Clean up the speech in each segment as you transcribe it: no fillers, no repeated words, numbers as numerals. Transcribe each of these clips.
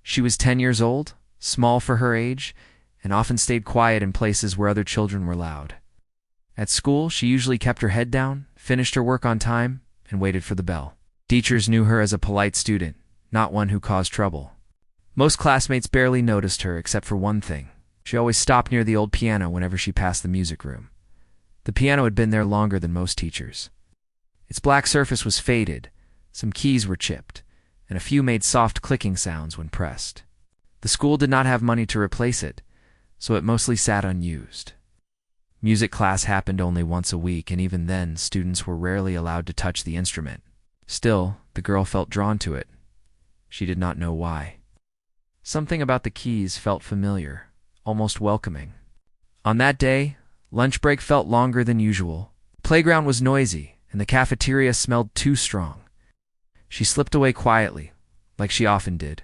She was 10 years old, small for her age, and often stayed quiet in places where other children were loud. At school, she usually kept her head down, finished her work on time, and waited for the bell. Teachers knew her as a polite student, not one who caused trouble. Most classmates barely noticed her except for one thing. She always stopped near the old piano whenever she passed the music room. The piano had been there longer than most teachers. Its black surface was faded, some keys were chipped, and a few made soft clicking sounds when pressed. The school did not have money to replace it, so it mostly sat unused. Music class happened only once a week, and even then, students were rarely allowed to touch the instrument. Still, the girl felt drawn to it. She did not know why. Something about the keys felt familiar, almost welcoming. On that day, lunch break felt longer than usual. The playground was noisy, and the cafeteria smelled too strong. She slipped away quietly, like she often did,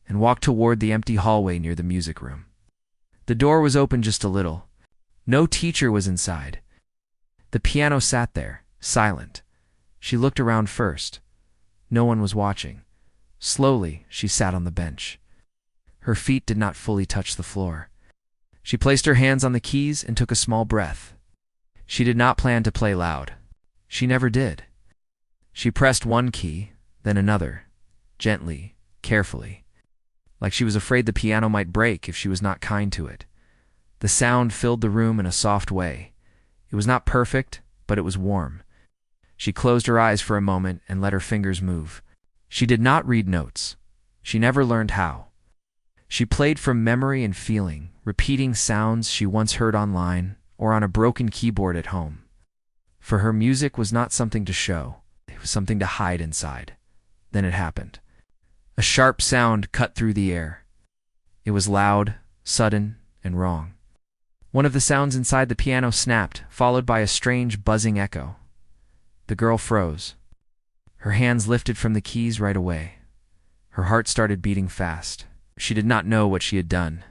and walked toward the empty hallway near the music room. The door was open just a little. No teacher was inside. The piano sat there, silent. She looked around first. No one was watching. Slowly, she sat on the bench. Her feet did not fully touch the floor. She placed her hands on the keys and took a small breath. She did not plan to play loud. She never did. She pressed one key, then another, gently, carefully, like she was afraid the piano might break if she was not kind to it. The sound filled the room in a soft way. It was not perfect, but it was warm. She closed her eyes for a moment and let her fingers move. She did not read notes. She never learned how. She played from memory and feeling, repeating sounds she once heard online or on a broken keyboard at home. For her, music was not something to show. It was something to hide inside. Then it happened. A sharp sound cut through the air. It was loud, sudden, and wrong. One of the sounds inside the piano snapped, followed by a strange buzzing echo. The girl froze. Her hands lifted from the keys right away. Her heart started beating fast. She did not know what she had done.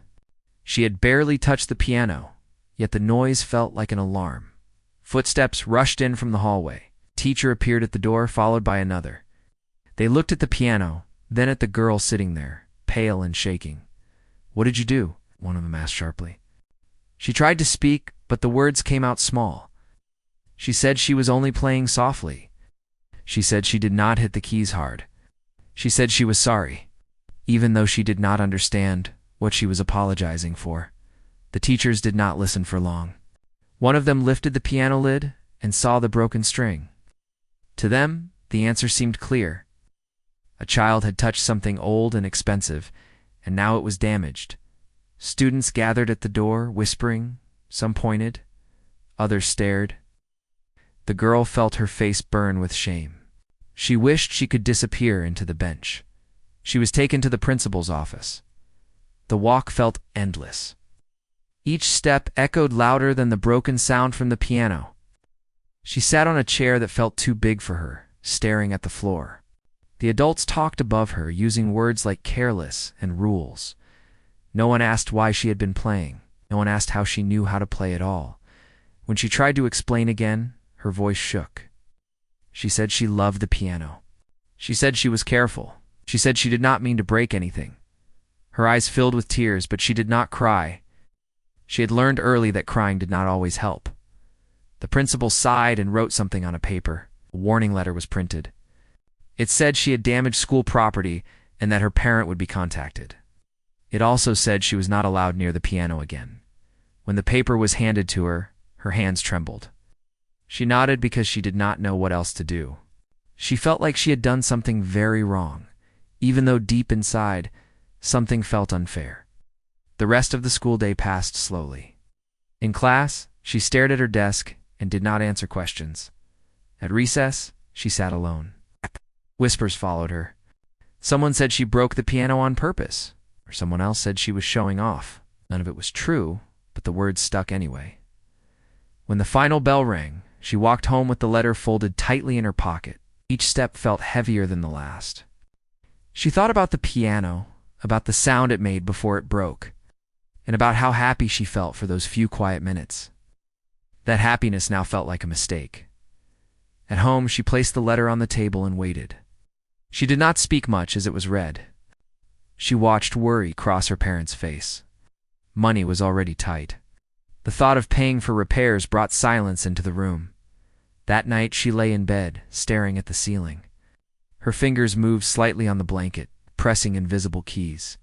She had barely touched the piano, yet the noise felt like an alarm. Footsteps rushed in from the hallway. A teacher appeared at the door, followed by another. They looked at the piano, then at the girl sitting there, pale and shaking. "What did you do?" one of them asked sharply. She tried to speak, but the words came out small. She said she was only playing softly. She said she did not hit the keys hard. She said she was sorry, even though she did not understand what she was apologizing for. The teachers did not listen for long. One of them lifted the piano lid and saw the broken string. To them, the answer seemed clear. A child had touched something old and expensive, and now it was damaged. Students gathered at the door, whispering. Some pointed. Others stared. The girl felt her face burn with shame. She wished she could disappear into the bench. She was taken to the principal's office. The walk felt endless. Each step echoed louder than the broken sound from the piano. She sat on a chair that felt too big for her, staring at the floor. The adults talked above her, using words like careless and rules. No one asked why she had been playing. No one asked how she knew how to play at all. When she tried to explain again, her voice shook. She said she loved the piano. She said she was careful. She said she did not mean to break anything. Her eyes filled with tears, but she did not cry. She had learned early that crying did not always help. The principal sighed and wrote something on a paper. A warning letter was printed. It said she had damaged school property and that her parent would be contacted. It also said she was not allowed near the piano again. When the paper was handed to her, her hands trembled. She nodded because she did not know what else to do. She felt like she had done something very wrong, even though deep inside, something felt unfair. The rest of the school day passed slowly. In class, she stared at her desk and did not answer questions. At recess, she sat alone. Whispers followed her. Someone said she broke the piano on purpose, or someone else said she was showing off. None of it was true, but the words stuck anyway. When the final bell rang, she walked home with the letter folded tightly in her pocket. Each step felt heavier than the last. She thought about the piano, about the sound it made before it broke, and about how happy she felt for those few quiet minutes. That happiness now felt like a mistake. At home, she placed the letter on the table and waited. She did not speak much as it was read. She watched worry cross her parents' face. Money was already tight. The thought of paying for repairs brought silence into the room. That night she lay in bed, staring at the ceiling. Her fingers moved slightly on the blanket, pressing invisible keys.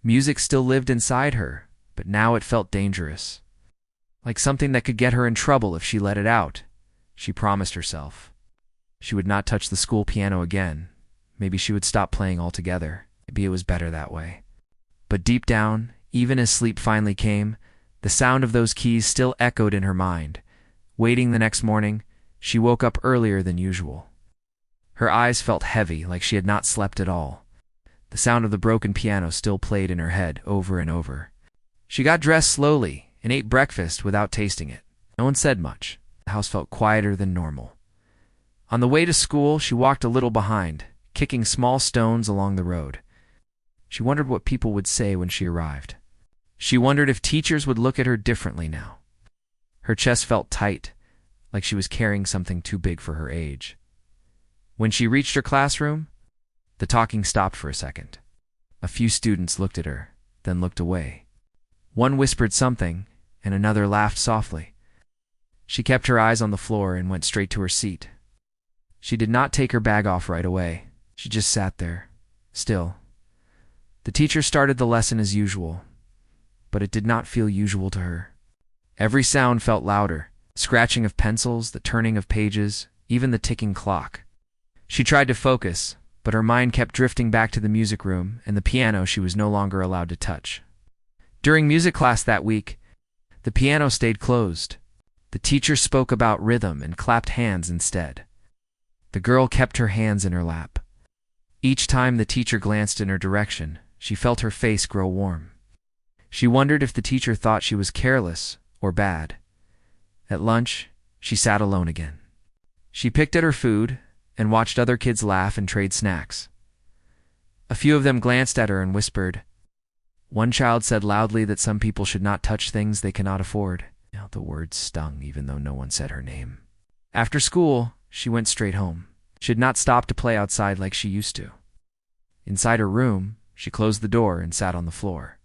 Music still lived inside her, but now it felt dangerous. Like something that could get her in trouble if she let it out. She promised herself. She would not touch the school piano again. Maybe she would stop playing altogether. Maybe it was better that way. But deep down, even as sleep finally came, the sound of those keys still echoed in her mind. Waiting the next morning, she woke up earlier than usual. Her eyes felt heavy, like she had not slept at all. The sound of the broken piano still played in her head over and over. She got dressed slowly and ate breakfast without tasting it. No one said much. The house felt quieter than normal. On the way to school, she walked a little behind, kicking small stones along the road. She wondered what people would say when she arrived. She wondered if teachers would look at her differently now. Her chest felt tight, like she was carrying something too big for her age. When she reached her classroom, the talking stopped for a second. A few students looked at her, then looked away. One whispered something, and another laughed softly. She kept her eyes on the floor and went straight to her seat. She did not take her bag off right away. She just sat there, still. The teacher started the lesson as usual, but it did not feel usual to her. Every sound felt louder, scratching of pencils, the turning of pages, even the ticking clock. She tried to focus, but her mind kept drifting back to the music room and the piano she was no longer allowed to touch. During music class that week, the piano stayed closed. The teacher spoke about rhythm and clapped hands instead. The girl kept her hands in her lap. Each time the teacher glanced in her direction, she felt her face grow warm. She wondered if the teacher thought she was careless or bad. At lunch, she sat alone again. She picked at her food and watched other kids laugh and trade snacks. A few of them glanced at her and whispered. One child said loudly that some people should not touch things they cannot afford. The words stung even though no one said her name. After school, she went straight home. She had not stopped to play outside like she used to. Inside her room, she closed the door and sat on the floor.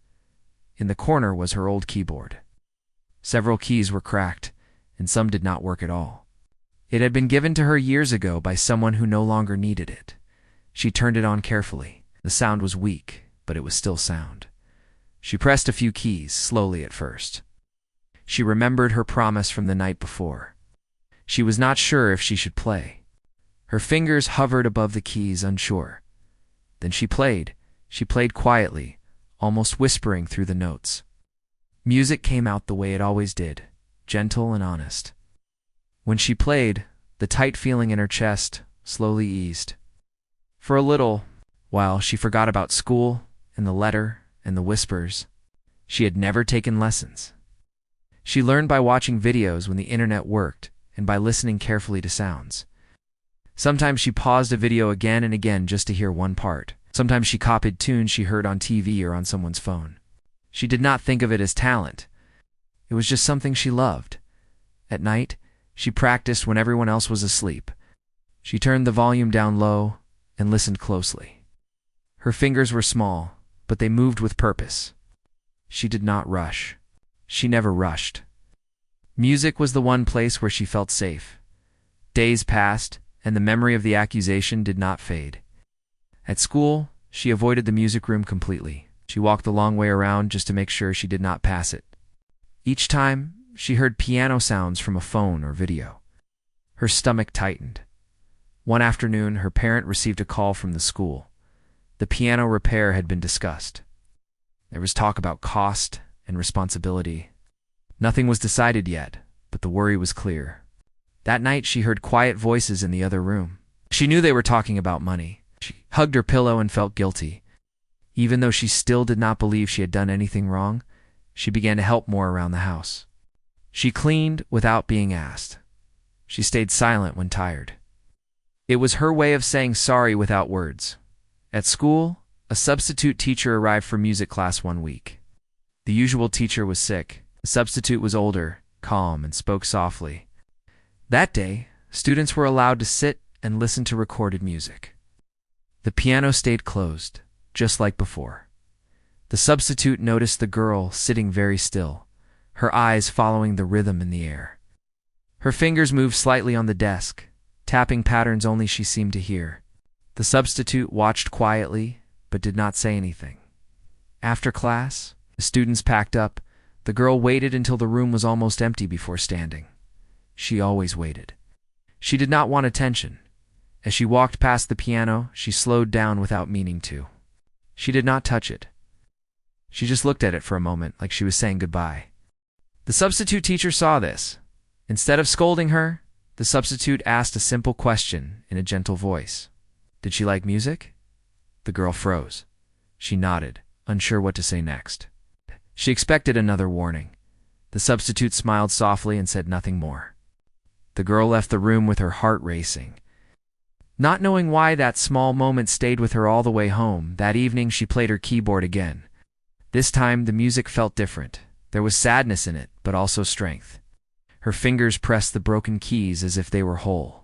In the corner was her old keyboard. Several keys were cracked, and some did not work at all. It had been given to her years ago by someone who no longer needed it. She turned it on carefully. The sound was weak, but it was still sound. She pressed a few keys, slowly at first. She remembered her promise from the night before. She was not sure if she should play. Her fingers hovered above the keys, unsure. Then she played. She played quietly, almost whispering through the notes. Music came out the way it always did, gentle and honest. When she played, the tight feeling in her chest slowly eased. For a little while, she forgot about school and the letter and the whispers. She had never taken lessons. She learned by watching videos when the internet worked and by listening carefully to sounds. Sometimes she paused a video again and again just to hear one part. Sometimes she copied tunes she heard on TV or on someone's phone. She did not think of it as talent. It was just something she loved. At night, she practiced when everyone else was asleep. She turned the volume down low and listened closely. Her fingers were small, but they moved with purpose. She did not rush. She never rushed. Music was the one place where she felt safe. Days passed, and the memory of the accusation did not fade. At school, she avoided the music room completely. She walked the long way around just to make sure she did not pass it. Each time, she heard piano sounds from a phone or video. Her stomach tightened. One afternoon, her parent received a call from the school. The piano repair had been discussed. There was talk about cost and responsibility. Nothing was decided yet, but the worry was clear. That night, she heard quiet voices in the other room. She knew they were talking about money. She hugged her pillow and felt guilty. Even though she still did not believe she had done anything wrong, she began to help more around the house. She cleaned without being asked. She stayed silent when tired. It was her way of saying sorry without words. At school, a substitute teacher arrived for music class one week. The usual teacher was sick. The substitute was older, calm, and spoke softly. That day, students were allowed to sit and listen to recorded music. The piano stayed closed, just like before. The substitute noticed the girl sitting very still, her eyes following the rhythm in the air. Her fingers moved slightly on the desk, tapping patterns only she seemed to hear. The substitute watched quietly, but did not say anything. After class, the students packed up. The girl waited until the room was almost empty before standing. She always waited. She did not want attention. As she walked past the piano, she slowed down without meaning to. She did not touch it. She just looked at it for a moment, like she was saying goodbye. The substitute teacher saw this. Instead of scolding her, the substitute asked a simple question in a gentle voice. Did she like music? The girl froze. She nodded, unsure what to say next. She expected another warning. The substitute smiled softly and said nothing more. The girl left the room with her heart racing. Not knowing why that small moment stayed with her all the way home, that evening she played her keyboard again. This time the music felt different. There was sadness in it, but also strength. Her fingers pressed the broken keys as if they were whole.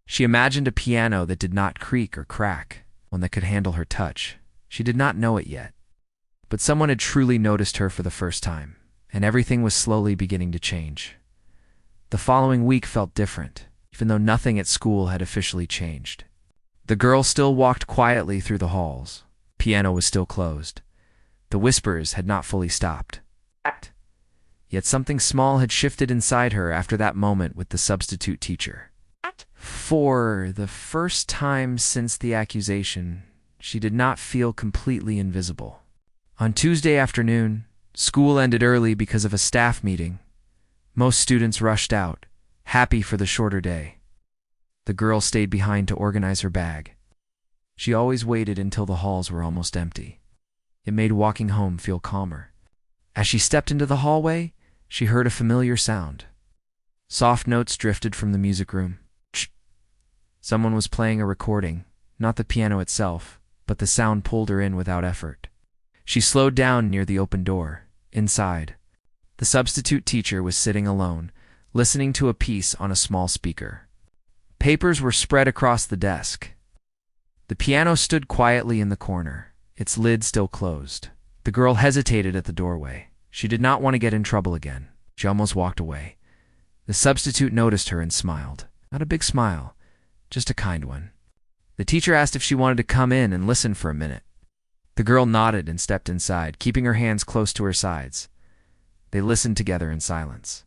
She imagined a piano that did not creak or crack, one that could handle her touch. She did not know it yet. But someone had truly noticed her for the first time, and everything was slowly beginning to change. The following week felt different, even though nothing at school had officially changed. The girl still walked quietly through the halls. The piano was still closed. The whispers had not fully stopped. Yet something small had shifted inside her after that moment with the substitute teacher. For the first time since the accusation, she did not feel completely invisible. On Tuesday afternoon, school ended early because of a staff meeting. Most students rushed out, happy for the shorter day. The girl stayed behind to organize her bag. She always waited until the halls were almost empty. It made walking home feel calmer. As she stepped into the hallway, she heard a familiar sound. Soft notes drifted from the music room. Someone was playing a recording, not the piano itself, but the sound pulled her in without effort. She slowed down near the open door. Inside, the substitute teacher was sitting alone, listening to a piece on a small speaker. Papers were spread across the desk. The piano stood quietly in the corner, its lid still closed. The girl hesitated at the doorway. She did not want to get in trouble again. She almost walked away. The substitute noticed her and smiled. Not a big smile, just a kind one. The teacher asked if she wanted to come in and listen for a minute. The girl nodded and stepped inside, keeping her hands close to her sides. They listened together in silence.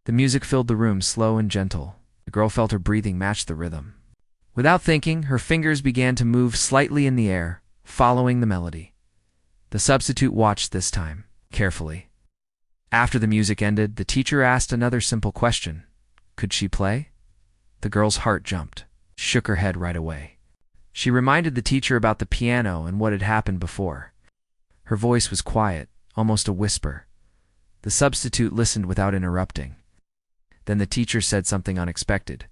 The music filled the room, slow and gentle. The girl felt her breathing match the rhythm. Without thinking, her fingers began to move slightly in the air, following the melody. The substitute watched this time, carefully. After the music ended, the teacher asked another simple question. Could she play? The girl's heart jumped, shook her head right away. She reminded the teacher about the piano and what had happened before. Her voice was quiet, almost a whisper. The substitute listened without interrupting. Then the teacher said something unexpected.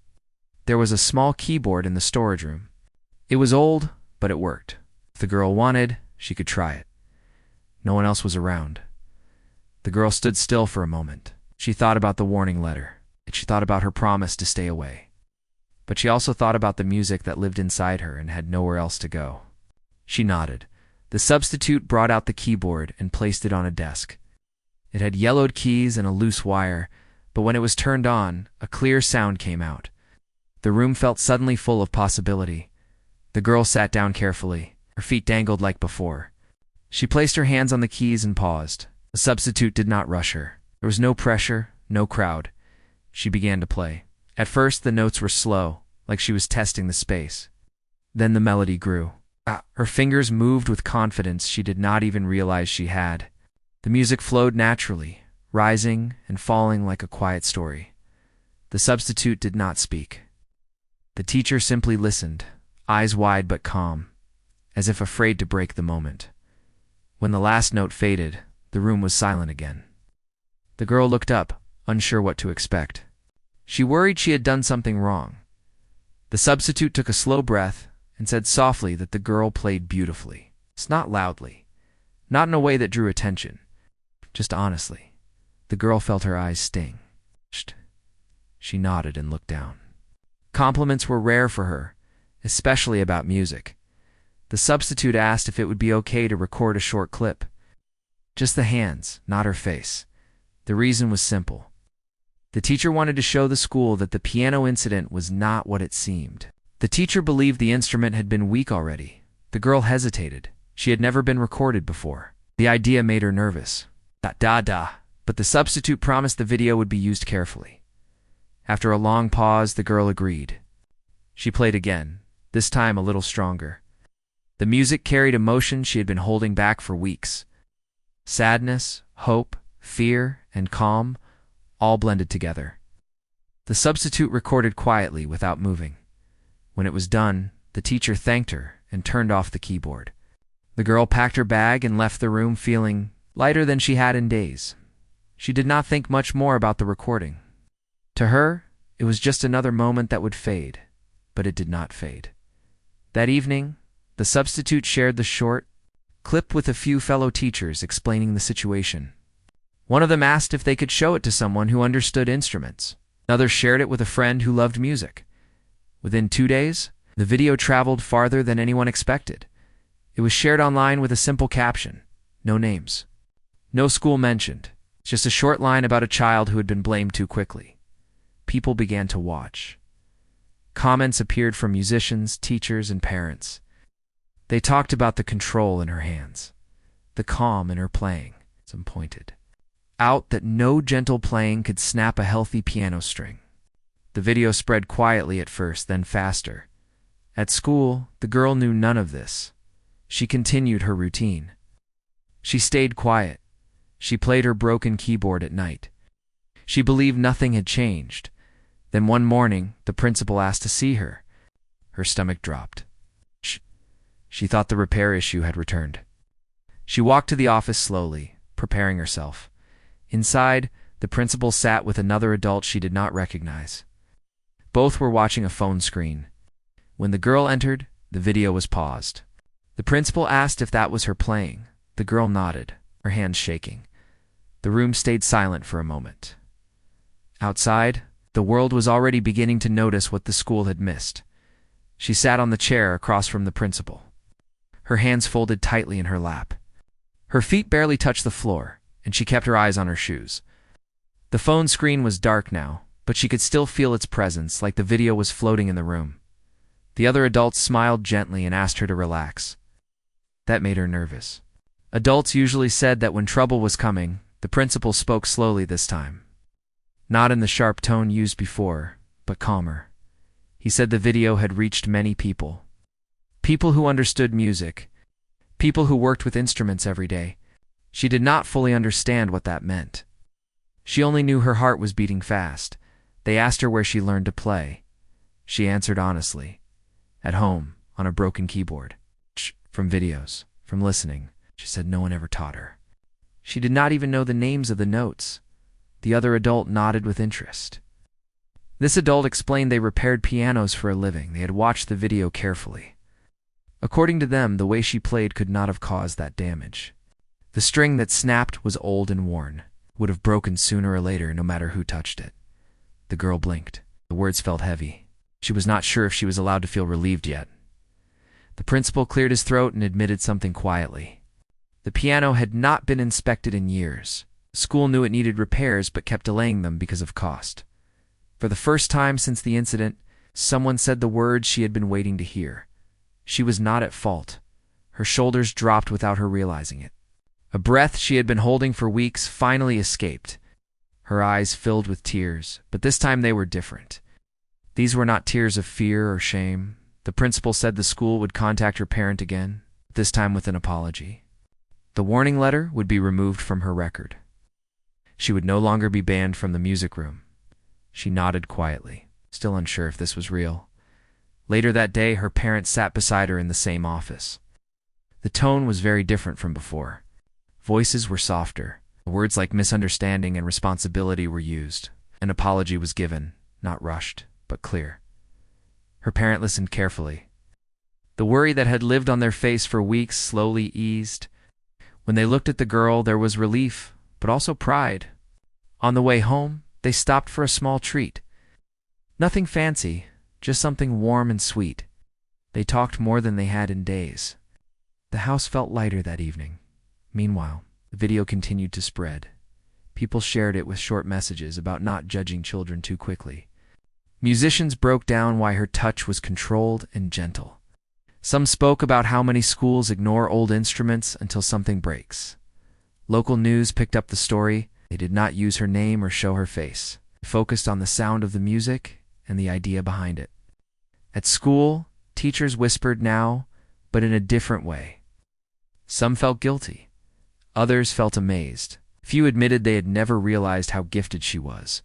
There was a small keyboard in the storage room. It was old, but it worked. If the girl wanted, she could try it. No one else was around. The girl stood still for a moment. She thought about the warning letter. She thought about her promise to stay away. But she also thought about the music that lived inside her and had nowhere else to go. She nodded. The substitute brought out the keyboard and placed it on a desk. It had yellowed keys and a loose wire, but when it was turned on, a clear sound came out. The room felt suddenly full of possibility. The girl sat down carefully. Her feet dangled like before. She placed her hands on the keys and paused. The substitute did not rush her. There was no pressure, no crowd. She began to play. At first, the notes were slow, like she was testing the space. Then the melody grew. Her fingers moved with confidence she did not even realize she had. The music flowed naturally, rising and falling like a quiet story. The substitute did not speak. The teacher simply listened, eyes wide but calm, as if afraid to break the moment. When the last note faded, the room was silent again. The girl looked up, unsure what to expect. She worried she had done something wrong. The substitute took a slow breath and said softly that the girl played beautifully. Not loudly, not in a way that drew attention, just honestly. The girl felt her eyes sting. She nodded and looked down. Compliments were rare for her, especially about music. The substitute asked if it would be okay to record a short clip. Just the hands, not her face. The reason was simple. The teacher wanted to show the school that the piano incident was not what it seemed. The teacher believed the instrument had been weak already. The girl hesitated. She had never been recorded before. The idea made her nervous. But the substitute promised the video would be used carefully. After a long pause, the girl agreed. She played again, this time a little stronger. The music carried emotion she had been holding back for weeks. Sadness, hope, fear, and calm, all blended together. The substitute recorded quietly without moving. When it was done, the teacher thanked her and turned off the keyboard. The girl packed her bag and left the room feeling lighter than she had in days. She did not think much more about the recording. To her, it was just another moment that would fade, but it did not fade. That evening, the substitute shared the short clip with a few fellow teachers explaining the situation. One of them asked if they could show it to someone who understood instruments. Another shared it with a friend who loved music. Within 2 days, the video traveled farther than anyone expected. It was shared online with a simple caption, no names. No school mentioned, just a short line about a child who had been blamed too quickly. People began to watch. Comments appeared from musicians, teachers, and parents. They talked about the control in her hands, the calm in her playing. Some pointed out that no gentle playing could snap a healthy piano string. The video spread quietly at first, then faster. At school, the girl knew none of this. She continued her routine. She stayed quiet. She played her broken keyboard at night. She believed nothing had changed. Then one morning, the principal asked to see her. Her stomach dropped. She thought the repair issue had returned. She walked to the office slowly, preparing herself. Inside, the principal sat with another adult she did not recognize. Both were watching a phone screen. When the girl entered, the video was paused. The principal asked if that was her playing. The girl nodded, her hands shaking. The room stayed silent for a moment. Outside, the world was already beginning to notice what the school had missed. She sat on the chair across from the principal, her hands folded tightly in her lap. Her feet barely touched the floor, and she kept her eyes on her shoes. The phone screen was dark now, but she could still feel its presence, like the video was floating in the room. The other adults smiled gently and asked her to relax. That made her nervous. Adults usually said that when trouble was coming, the principal spoke slowly this time. Not in the sharp tone used before, but calmer. He said the video had reached many people. People who understood music. People who worked with instruments every day. She did not fully understand what that meant. She only knew her heart was beating fast. They asked her where she learned to play. She answered honestly. At home, on a broken keyboard. From videos, from listening. She said no one ever taught her. She did not even know the names of the notes. The other adult nodded with interest. This adult explained they repaired pianos for a living. They had watched the video carefully. According to them, the way she played could not have caused that damage. The string that snapped was old and worn, would have broken sooner or later no matter who touched it. The girl blinked. The words felt heavy. She was not sure if she was allowed to feel relieved yet. The principal cleared his throat and admitted something quietly. The piano had not been inspected in years. The school knew it needed repairs but kept delaying them because of cost. For the first time since the incident, someone said the words she had been waiting to hear. She was not at fault. Her shoulders dropped without her realizing it. A breath she had been holding for weeks finally escaped. Her eyes filled with tears, but this time they were different. These were not tears of fear or shame. The principal said the school would contact her parent again, this time with an apology. The warning letter would be removed from her record. She would no longer be banned from the music room. She nodded quietly, still unsure if this was real. Later that day, her parents sat beside her in the same office. The tone was very different from before. Voices were softer. Words like misunderstanding and responsibility were used. An apology was given, not rushed, but clear. Her parent listened carefully. The worry that had lived on their face for weeks slowly eased. When they looked at the girl, there was relief, but also pride. On the way home, they stopped for a small treat. Nothing fancy, just something warm and sweet. They talked more than they had in days. The house felt lighter that evening. Meanwhile, the video continued to spread. People shared it with short messages about not judging children too quickly. Musicians broke down why her touch was controlled and gentle. Some spoke about how many schools ignore old instruments until something breaks. Local news picked up the story. They did not use her name or show her face. They focused on the sound of the music and the idea behind it. At school, teachers whispered now, but in a different way. Some felt guilty. Others felt amazed. Few admitted they had never realized how gifted she was.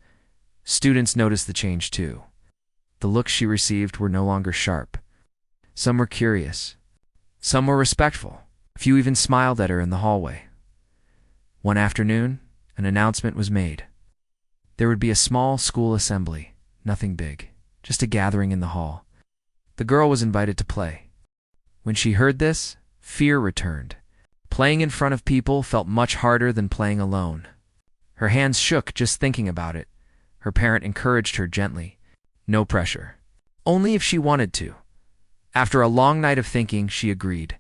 Students noticed the change too. The looks she received were no longer sharp. Some were curious. Some were respectful. A few even smiled at her in the hallway. One afternoon, an announcement was made. There would be a small school assembly, nothing big, just a gathering in the hall. The girl was invited to play. When she heard this, fear returned. Playing in front of people felt much harder than playing alone. Her hands shook just thinking about it. Her parent encouraged her gently. No pressure. Only if she wanted to. After a long night of thinking, she agreed.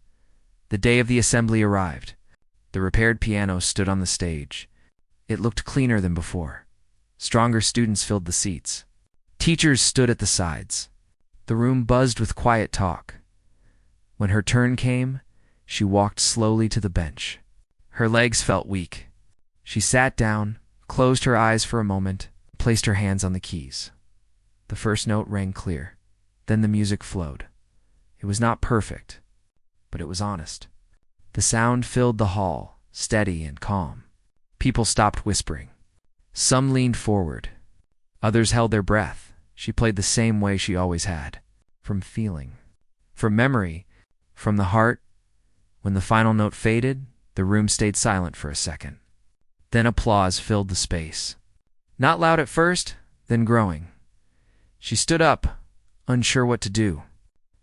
The day of the assembly arrived. The repaired piano stood on the stage. It looked cleaner than before. Stronger students filled the seats. Teachers stood at the sides. The room buzzed with quiet talk. When her turn came, she walked slowly to the bench. Her legs felt weak. She sat down, closed her eyes for a moment, placed her hands on the keys. The first note rang clear. Then the music flowed. It was not perfect, but it was honest. The sound filled the hall, steady and calm. People stopped whispering. Some leaned forward. Others held their breath. She played the same way she always had. From feeling. From memory. From the heart. When the final note faded, the room stayed silent for a second. Then applause filled the space. Not loud at first, then growing. She stood up, unsure what to do.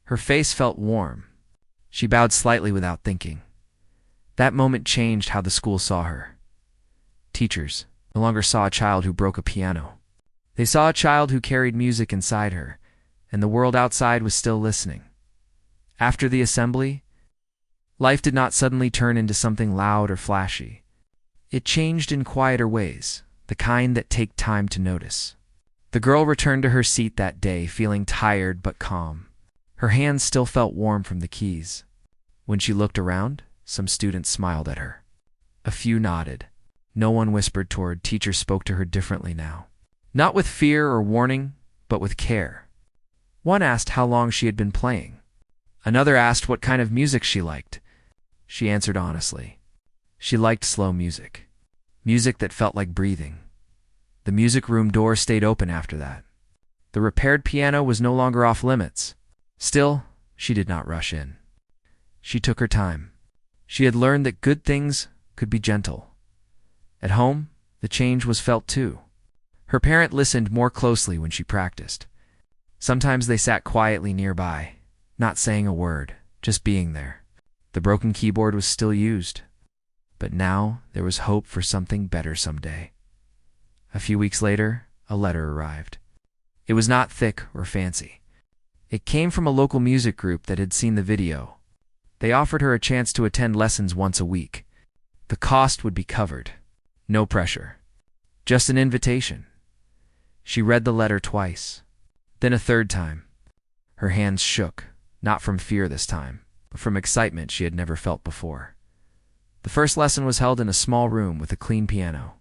Her face felt warm. She bowed slightly without thinking. That moment changed how the school saw her. Teachers no longer saw a child who broke a piano. They saw a child who carried music inside her, and the world outside was still listening. After the assembly, life did not suddenly turn into something loud or flashy. It changed in quieter ways, the kind that take time to notice. The girl returned to her seat that day, feeling tired but calm. Her hands still felt warm from the keys. When she looked around, some students smiled at her. A few nodded. No one whispered toward. Teachers spoke to her differently now. Not with fear or warning, but with care. One asked how long she had been playing. Another asked what kind of music she liked. She answered honestly. She liked slow music. Music that felt like breathing. The music room door stayed open after that. The repaired piano was no longer off limits. Still, she did not rush in. She took her time. She had learned that good things could be gentle. At home, the change was felt too. Her parent listened more closely when she practiced. Sometimes they sat quietly nearby, not saying a word, just being there. The broken keyboard was still used, but now there was hope for something better someday. A few weeks later, a letter arrived. It was not thick or fancy. It came from a local music group that had seen the video. They offered her a chance to attend lessons once a week. The cost would be covered. No pressure. Just an invitation. She read the letter twice, then a third time. Her hands shook, not from fear this time, but from excitement she had never felt before. The first lesson was held in a small room with a clean piano.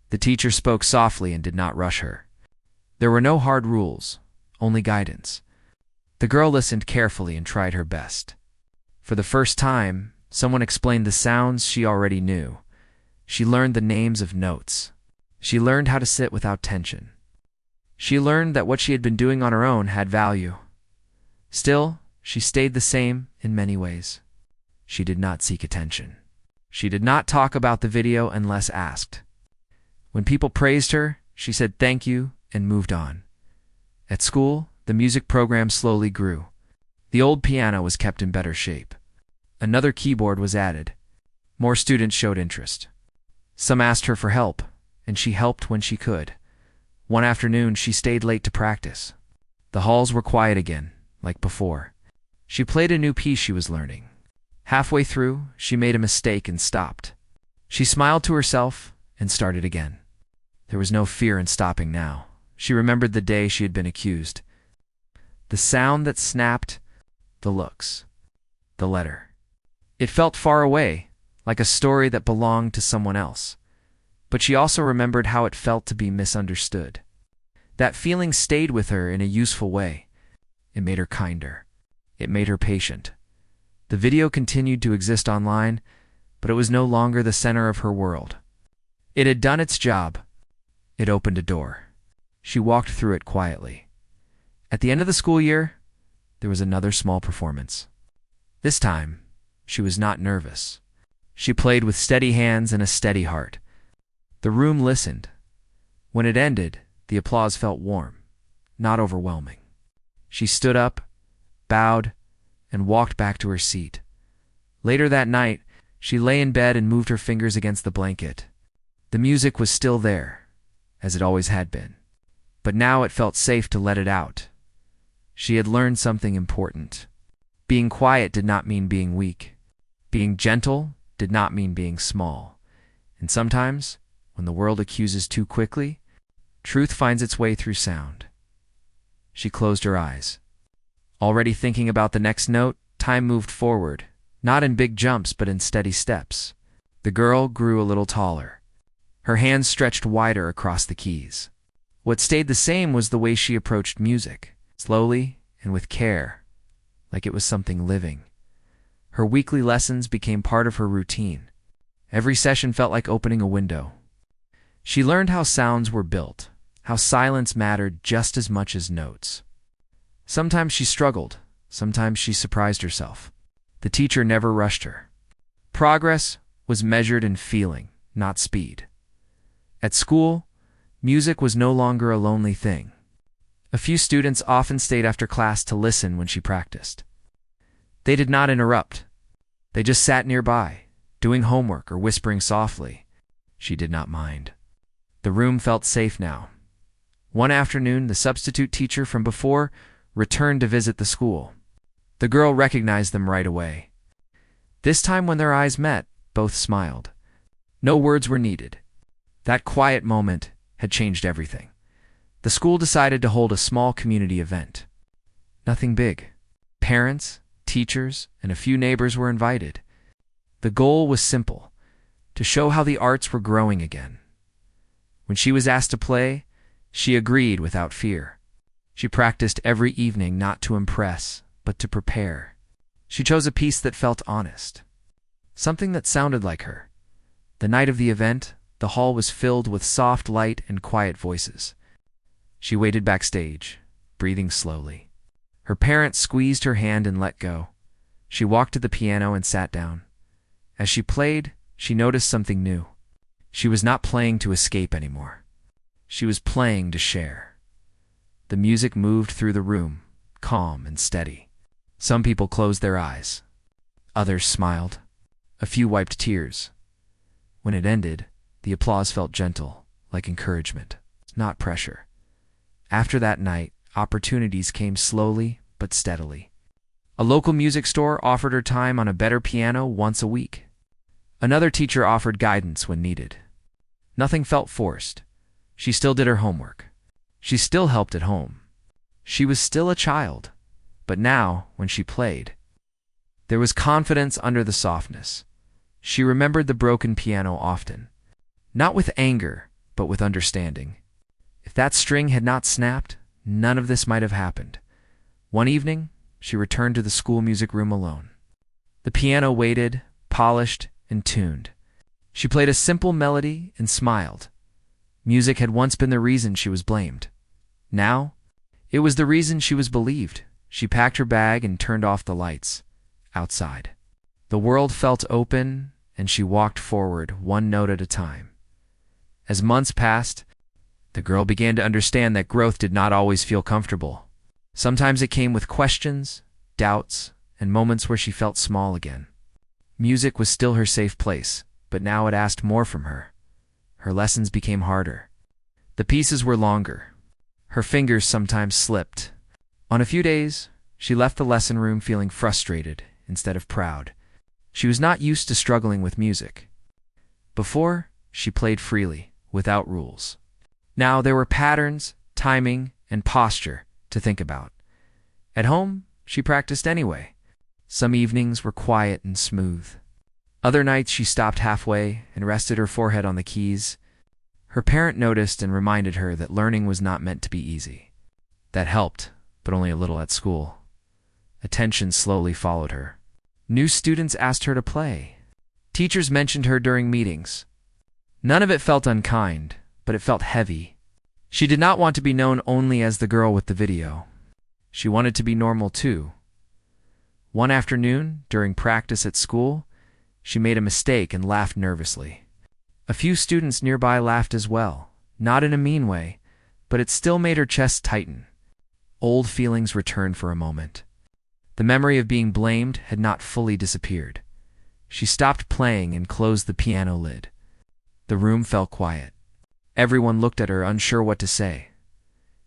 The teacher spoke softly and did not rush her. There were no hard rules, only guidance. The girl listened carefully and tried her best. For the first time, someone explained the sounds she already knew. She learned the names of notes. She learned how to sit without tension. She learned that what she had been doing on her own had value. Still, she stayed the same in many ways. She did not seek attention. She did not talk about the video unless asked. When people praised her, she said thank you and moved on. At school, the music program slowly grew. The old piano was kept in better shape. Another keyboard was added. More students showed interest. Some asked her for help, and she helped when she could. One afternoon, she stayed late to practice. The halls were quiet again, like before. She played a new piece she was learning. Halfway through, she made a mistake and stopped. She smiled to herself and started again. There was no fear in stopping now. She remembered the day she had been accused. The sound that snapped, the looks, the letter. It felt far away, like a story that belonged to someone else. But she also remembered how it felt to be misunderstood. That feeling stayed with her in a useful way. It made her kinder. It made her patient. The video continued to exist online, but it was no longer the center of her world. It had done its job. It opened a door. She walked through it quietly. At the end of the school year, there was another small performance. This time, she was not nervous. She played with steady hands and a steady heart. The room listened. When it ended, the applause felt warm, not overwhelming. She stood up, bowed, and walked back to her seat. Later that night, she lay in bed and moved her fingers against the blanket. The music was still there, as it always had been. But now it felt safe to let it out. She had learned something important. Being quiet did not mean being weak. Being gentle did not mean being small. And sometimes, when the world accuses too quickly, truth finds its way through sound. She closed her eyes. Already thinking about the next note, time moved forward, not in big jumps but in steady steps. The girl grew a little taller. Her hands stretched wider across the keys. What stayed the same was the way she approached music, slowly and with care, like it was something living. Her weekly lessons became part of her routine. Every session felt like opening a window. She learned how sounds were built, how silence mattered just as much as notes. Sometimes she struggled, sometimes she surprised herself. The teacher never rushed her. Progress was measured in feeling, not speed. At school, music was no longer a lonely thing. A few students often stayed after class to listen when she practiced. They did not interrupt. They just sat nearby, doing homework or whispering softly. She did not mind. The room felt safe now. One afternoon, the substitute teacher from before returned to visit the school. The girl recognized them right away. This time when their eyes met, both smiled. No words were needed. That quiet moment had changed everything. The school decided to hold a small community event. Nothing big. Parents, teachers, and a few neighbors were invited. The goal was simple: to show how the arts were growing again. When she was asked to play, she agreed without fear. She practiced every evening not to impress, but to prepare. She chose a piece that felt honest, something that sounded like her. The night of the event, the hall was filled with soft light and quiet voices. She waited backstage, breathing slowly. Her parents squeezed her hand and let go. She walked to the piano and sat down. As she played, she noticed something new. She was not playing to escape anymore. She was playing to share. The music moved through the room, calm and steady. Some people closed their eyes. Others smiled. A few wiped tears. When it ended, the applause felt gentle, like encouragement, not pressure. After that night, opportunities came slowly but steadily. A local music store offered her time on a better piano once a week. Another teacher offered guidance when needed. Nothing felt forced. She still did her homework. She still helped at home. She was still a child, but now, when she played, there was confidence under the softness. She remembered the broken piano often, not with anger, but with understanding. If that string had not snapped, none of this might have happened. One evening, she returned to the school music room alone. The piano waited, polished, and tuned. She played a simple melody and smiled. Music had once been the reason she was blamed. Now, it was the reason she was believed. She packed her bag and turned off the lights. Outside, the world felt open, and she walked forward, one note at a time. As months passed, the girl began to understand that growth did not always feel comfortable. Sometimes it came with questions, doubts, and moments where she felt small again. Music was still her safe place, but now it asked more from her. Her lessons became harder. The pieces were longer. Her fingers sometimes slipped. On a few days, she left the lesson room feeling frustrated instead of proud. She was not used to struggling with music. Before, she played freely, without rules. Now there were patterns, timing, and posture to think about. At home, she practiced anyway. Some evenings were quiet and smooth. Other nights she stopped halfway and rested her forehead on the keys. Her parent noticed and reminded her that learning was not meant to be easy. That helped, but only a little at school. Attention slowly followed her. New students asked her to play. Teachers mentioned her during meetings. None of it felt unkind, but it felt heavy. She did not want to be known only as the girl with the video. She wanted to be normal too. One afternoon, during practice at school, she made a mistake and laughed nervously. A few students nearby laughed as well, not in a mean way, but it still made her chest tighten. Old feelings returned for a moment. The memory of being blamed had not fully disappeared. She stopped playing and closed the piano lid. The room fell quiet. Everyone looked at her, unsure what to say.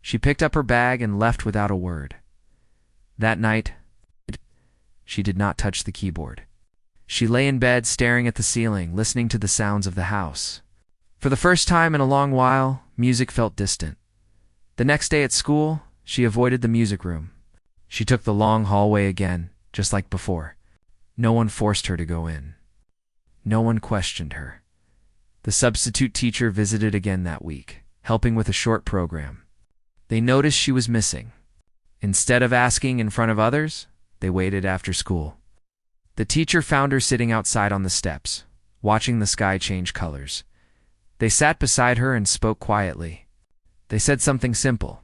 She picked up her bag and left without a word. That night, she did not touch the keyboard. She lay in bed staring at the ceiling, listening to the sounds of the house. For the first time in a long while, music felt distant. The next day at school, she avoided the music room. She took the long hallway again, just like before. No one forced her to go in. No one questioned her. The substitute teacher visited again that week, helping with a short program. They noticed she was missing. Instead of asking in front of others, they waited after school. The teacher found her sitting outside on the steps, watching the sky change colors. They sat beside her and spoke quietly. They said something simple.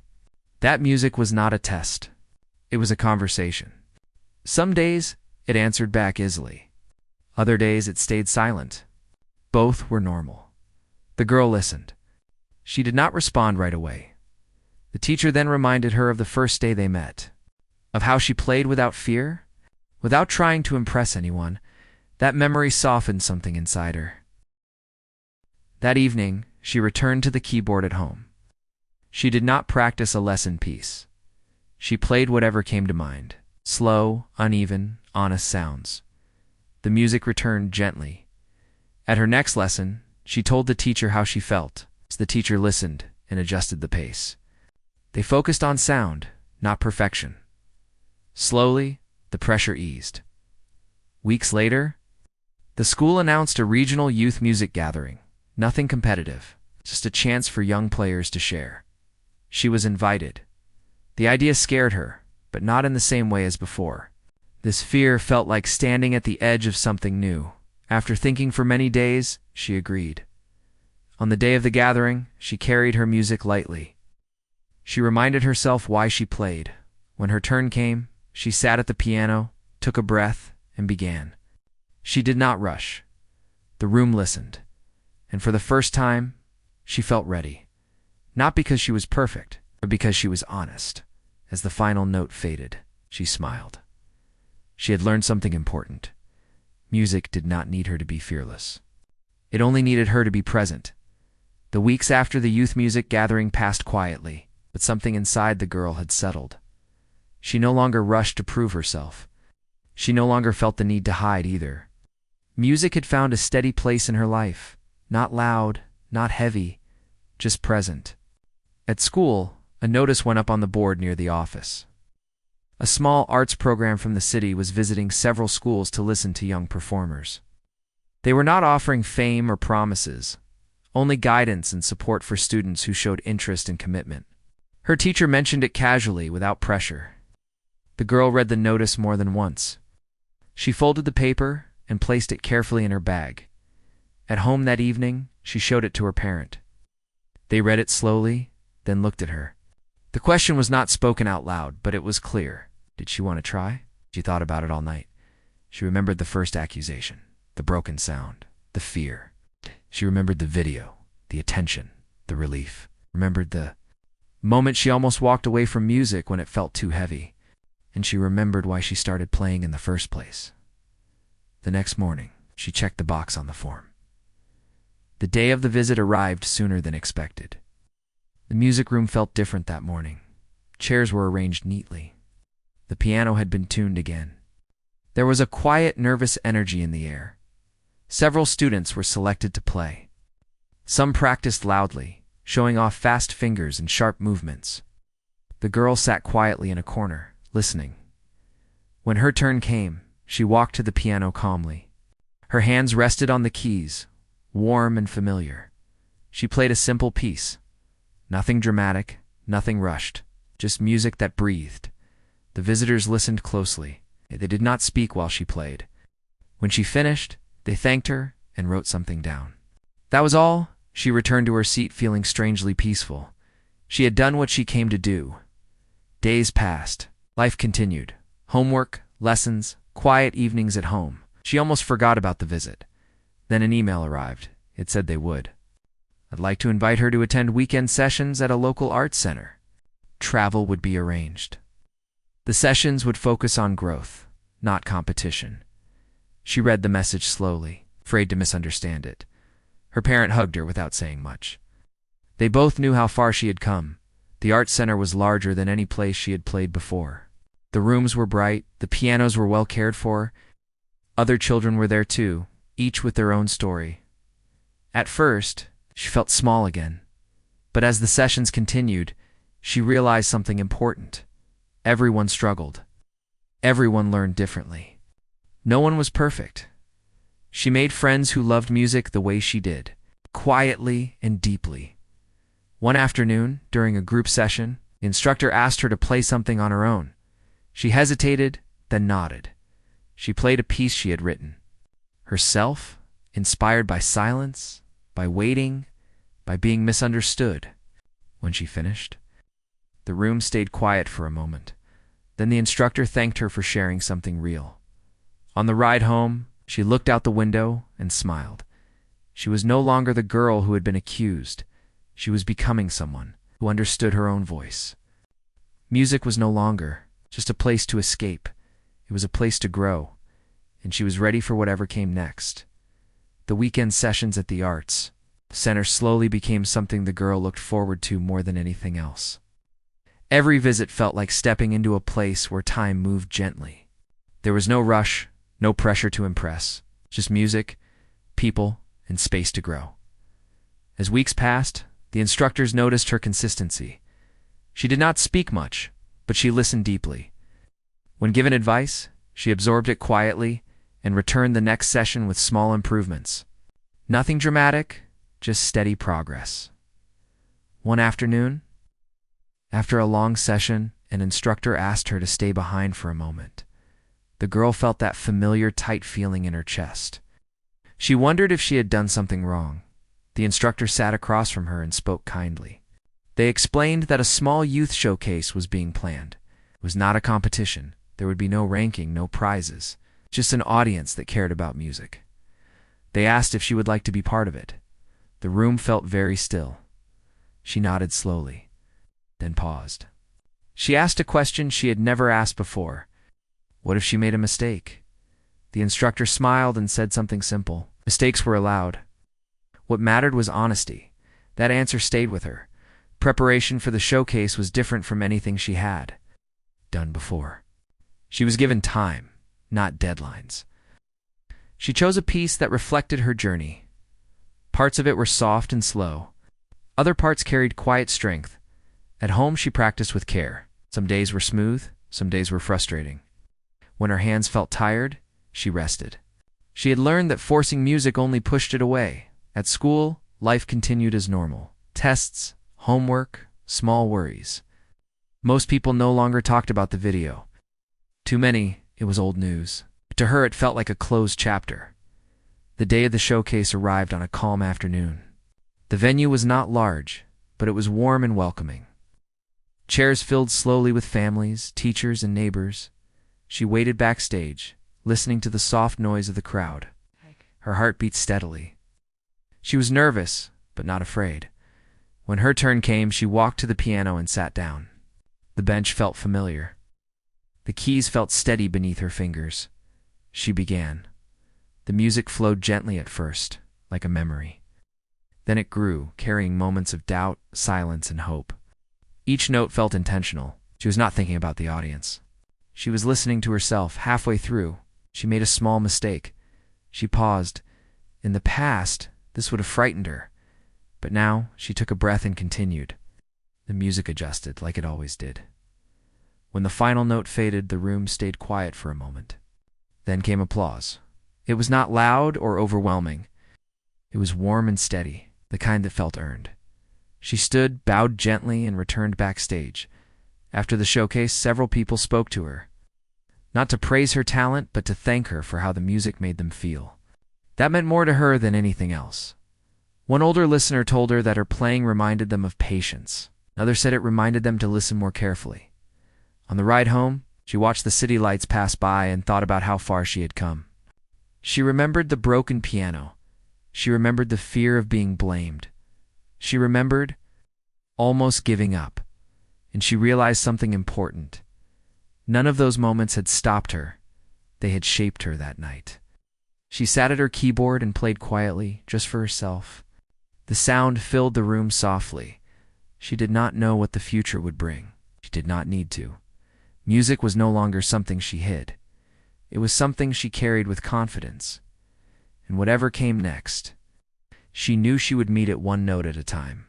That music was not a test. It was a conversation. Some days, it answered back easily. Other days, it stayed silent. Both were normal. The girl listened. She did not respond right away. The teacher then reminded her of the first day they met, of how she played without fear, without trying to impress anyone. That memory softened something inside her. That evening, she returned to the keyboard at home. She did not practice a lesson piece. She played whatever came to mind, slow, uneven, honest sounds. The music returned gently. At her next lesson, she told the teacher how she felt. The teacher listened and adjusted the pace. They focused on sound, not perfection. Slowly, the pressure eased. Weeks later, the school announced a regional youth music gathering. Nothing competitive, just a chance for young players to share. She was invited. The idea scared her, but not in the same way as before. This fear felt like standing at the edge of something new. After thinking for many days, she agreed. On the day of the gathering, she carried her music lightly. She reminded herself why she played. When her turn came, she sat at the piano, took a breath, and began. She did not rush. The room listened, and for the first time, she felt ready. Not because she was perfect, but because she was honest. As the final note faded, she smiled. She had learned something important. Music did not need her to be fearless. It only needed her to be present. The weeks after the youth music gathering passed quietly, but something inside the girl had settled. She no longer rushed to prove herself. She no longer felt the need to hide either. Music had found a steady place in her life, not loud, not heavy, just present. At school, a notice went up on the board near the office. A small arts program from the city was visiting several schools to listen to young performers. They were not offering fame or promises, only guidance and support for students who showed interest and commitment. Her teacher mentioned it casually, without pressure. The girl read the notice more than once. She folded the paper and placed it carefully in her bag. At home that evening, she showed it to her parent. They read it slowly, then looked at her. The question was not spoken out loud, but it was clear. Did she want to try? She thought about it all night. She remembered the first accusation, the broken sound, the fear. She remembered the video, the attention, the relief. Remembered the moment she almost walked away from music when it felt too heavy. And she remembered why she started playing in the first place. The next morning, she checked the box on the form. The day of the visit arrived sooner than expected. The music room felt different that morning. Chairs were arranged neatly. The piano had been tuned again. There was a quiet, nervous energy in the air. Several students were selected to play. Some practiced loudly, showing off fast fingers and sharp movements. The girl sat quietly in a corner, listening. When her turn came, she walked to the piano calmly. Her hands rested on the keys, warm and familiar. She played a simple piece. Nothing dramatic, nothing rushed, just music that breathed. The visitors listened closely. They did not speak while she played. When she finished, they thanked her and wrote something down. That was all. She returned to her seat feeling strangely peaceful. She had done what she came to do. Days passed. Life continued. Homework, lessons, quiet evenings at home. She almost forgot about the visit. Then an email arrived. It said they would. I'd like to invite her to attend weekend sessions at a local arts center. Travel would be arranged. The sessions would focus on growth, not competition. She read the message slowly, afraid to misunderstand it. Her parent hugged her without saying much. They both knew how far she had come. The art center was larger than any place she had played before. The rooms were bright, the pianos were well cared for. Other children were there too, each with their own story. At first, she felt small again. But as the sessions continued, she realized something important. Everyone struggled. Everyone learned differently. No one was perfect. She made friends who loved music the way she did, quietly and deeply. One afternoon, during a group session, the instructor asked her to play something on her own. She hesitated, then nodded. She played a piece she had written. Herself, inspired by silence, by waiting, by being misunderstood. When she finished, the room stayed quiet for a moment. Then the instructor thanked her for sharing something real. On the ride home, she looked out the window and smiled. She was no longer the girl who had been accused. She was becoming someone who understood her own voice. Music was no longer just a place to escape. It was a place to grow, and she was ready for whatever came next. The weekend sessions at the Arts Center slowly became something the girl looked forward to more than anything else. Every visit felt like stepping into a place where time moved gently. There was no rush, no pressure to impress, just music, people, and space to grow. As weeks passed, the instructors noticed her consistency. She did not speak much, but she listened deeply. When given advice, she absorbed it quietly and returned the next session with small improvements. Nothing dramatic, just steady progress. One afternoon, after a long session, an instructor asked her to stay behind for a moment. The girl felt that familiar, tight feeling in her chest. She wondered if she had done something wrong. The instructor sat across from her and spoke kindly. They explained that a small youth showcase was being planned. It was not a competition. There would be no ranking, no prizes, just an audience that cared about music. They asked if she would like to be part of it. The room felt very still. She nodded slowly, then paused. She asked a question she had never asked before. What if she made a mistake? The instructor smiled and said something simple. Mistakes were allowed. What mattered was honesty. That answer stayed with her. Preparation for the showcase was different from anything she had done before. She was given time, not deadlines. She chose a piece that reflected her journey. Parts of it were soft and slow. Other parts carried quiet strength. At home, she practiced with care. Some days were smooth, some days were frustrating. When her hands felt tired, she rested. She had learned that forcing music only pushed it away. At school, life continued as normal. Tests, homework, small worries. Most people no longer talked about the video. To many, it was old news. To her, it felt like a closed chapter. The day of the showcase arrived on a calm afternoon. The venue was not large, but it was warm and welcoming. Chairs filled slowly with families, teachers, and neighbors. She waited backstage, listening to the soft noise of the crowd. Her heart beat steadily. She was nervous, but not afraid. When her turn came, she walked to the piano and sat down. The bench felt familiar. The keys felt steady beneath her fingers. She began. The music flowed gently at first, like a memory. Then it grew, carrying moments of doubt, silence, and hope. Each note felt intentional. She was not thinking about the audience. She was listening to herself. Halfway through, she made a small mistake. She paused. In the past, this would have frightened her, but now she took a breath and continued. The music adjusted, like it always did. When the final note faded, the room stayed quiet for a moment. Then came applause. It was not loud or overwhelming. It was warm and steady, the kind that felt earned. She stood, bowed gently, and returned backstage. After the showcase, several people spoke to her. Not to praise her talent, but to thank her for how the music made them feel. That meant more to her than anything else. One older listener told her that her playing reminded them of patience. Another said it reminded them to listen more carefully. On the ride home, she watched the city lights pass by and thought about how far she had come. She remembered the broken piano. She remembered the fear of being blamed. She remembered almost giving up. And she realized something important. None of those moments had stopped her. They had shaped her that night. She sat at her keyboard and played quietly, just for herself. The sound filled the room softly. She did not know what the future would bring. She did not need to. Music was no longer something she hid. It was something she carried with confidence. And whatever came next, she knew she would meet it one note at a time.